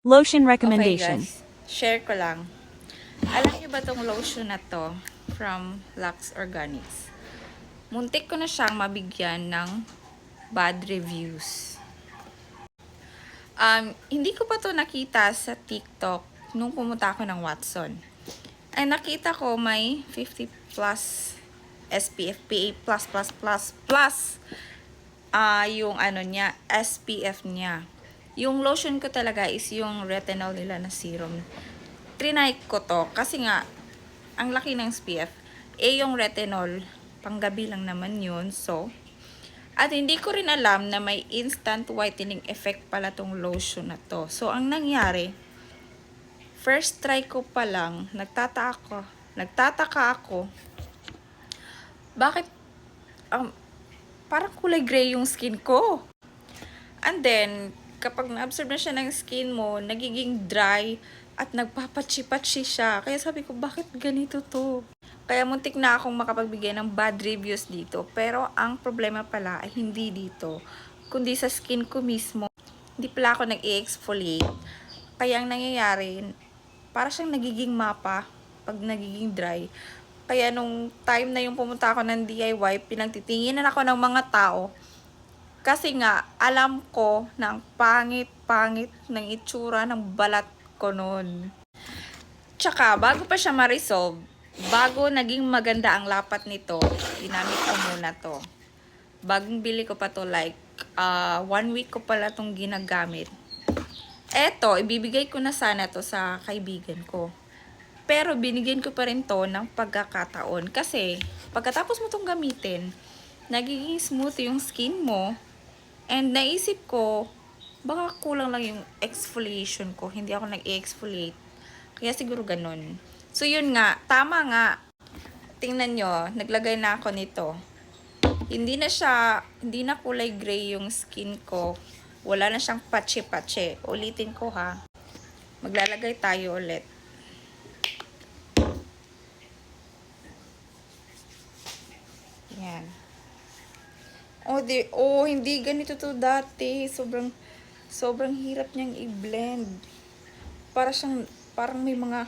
Lotion Okay recommendation. guys, share ko lang. Alam niyo ba tong lotion na to from Lux Organics? Muntik ko na siyang mabigyan ng bad reviews. Hindi ko pa to nakita sa TikTok nung pumunta ako ng Watson. Ay nakita ko may 50 plus SPF, PA++++, yung ano niya, SPF niya. Yung lotion ko talaga is yung retinol nila na serum. Trinay ko to kasi nga ang laki ng SPF. Yung retinol, panggabi lang naman yun. So, at hindi ko rin alam na may instant whitening effect pala tong lotion na to. So, ang nangyari, first try ko pa lang, nagtataka ako, bakit parang kulay gray yung skin ko. And then, kapag na-absorb na siya ng skin mo, nagiging dry at nagpapatsi-patsi siya. Kaya sabi ko, bakit ganito to? Kaya muntik na akong makapagbigay ng bad reviews dito. Pero ang problema pala ay hindi dito, kundi sa skin ko mismo. Hindi pala ako nag-exfoliate. Kaya ang nangyayari, para siyang nagiging mapa pag nagiging dry. Kaya nung time na yung pumunta ako ng DIY, pinagtitinginan ako ng mga tao. Kasi nga, alam ko na ang pangit-pangit ng itsura ng balat ko noon. Tsaka, bago pa siya ma-resolve, bago naging maganda ang lapat nito, ginamit ko muna to. Bagong bili ko pa to, like, 1 week ko pala tong ginagamit. Eto, ibibigay ko na sana to sa kaibigan ko. Pero binigyan ko pa rin to ng pagkakataon. Kasi, pagkatapos mo tong gamitin, nagiging smooth yung skin mo. And naisip ko, baka kulang lang yung exfoliation ko. Hindi ako nag-exfoliate. Kaya siguro ganun. So yun nga, tama nga. Tingnan nyo, naglagay na ako nito. Hindi na kulay gray yung skin ko. Wala na siyang patsi-patsi. Ulitin ko ha. Maglalagay tayo ulit. Yan. Hindi ganito to dati. Sobrang hirap niyang i-blend. Parang may mga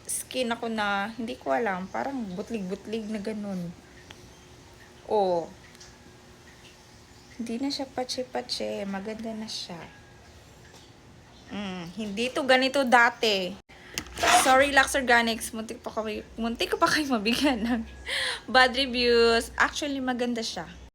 skin ako na hindi ko alam, parang butlig-butlig na ganun. Hindi na siya patsi-patsi, maganda na siya. Hindi to ganito dati. Sorry, Lux Organics, muntik ko pa kayo mabigyan ng bad reviews. Actually, maganda siya.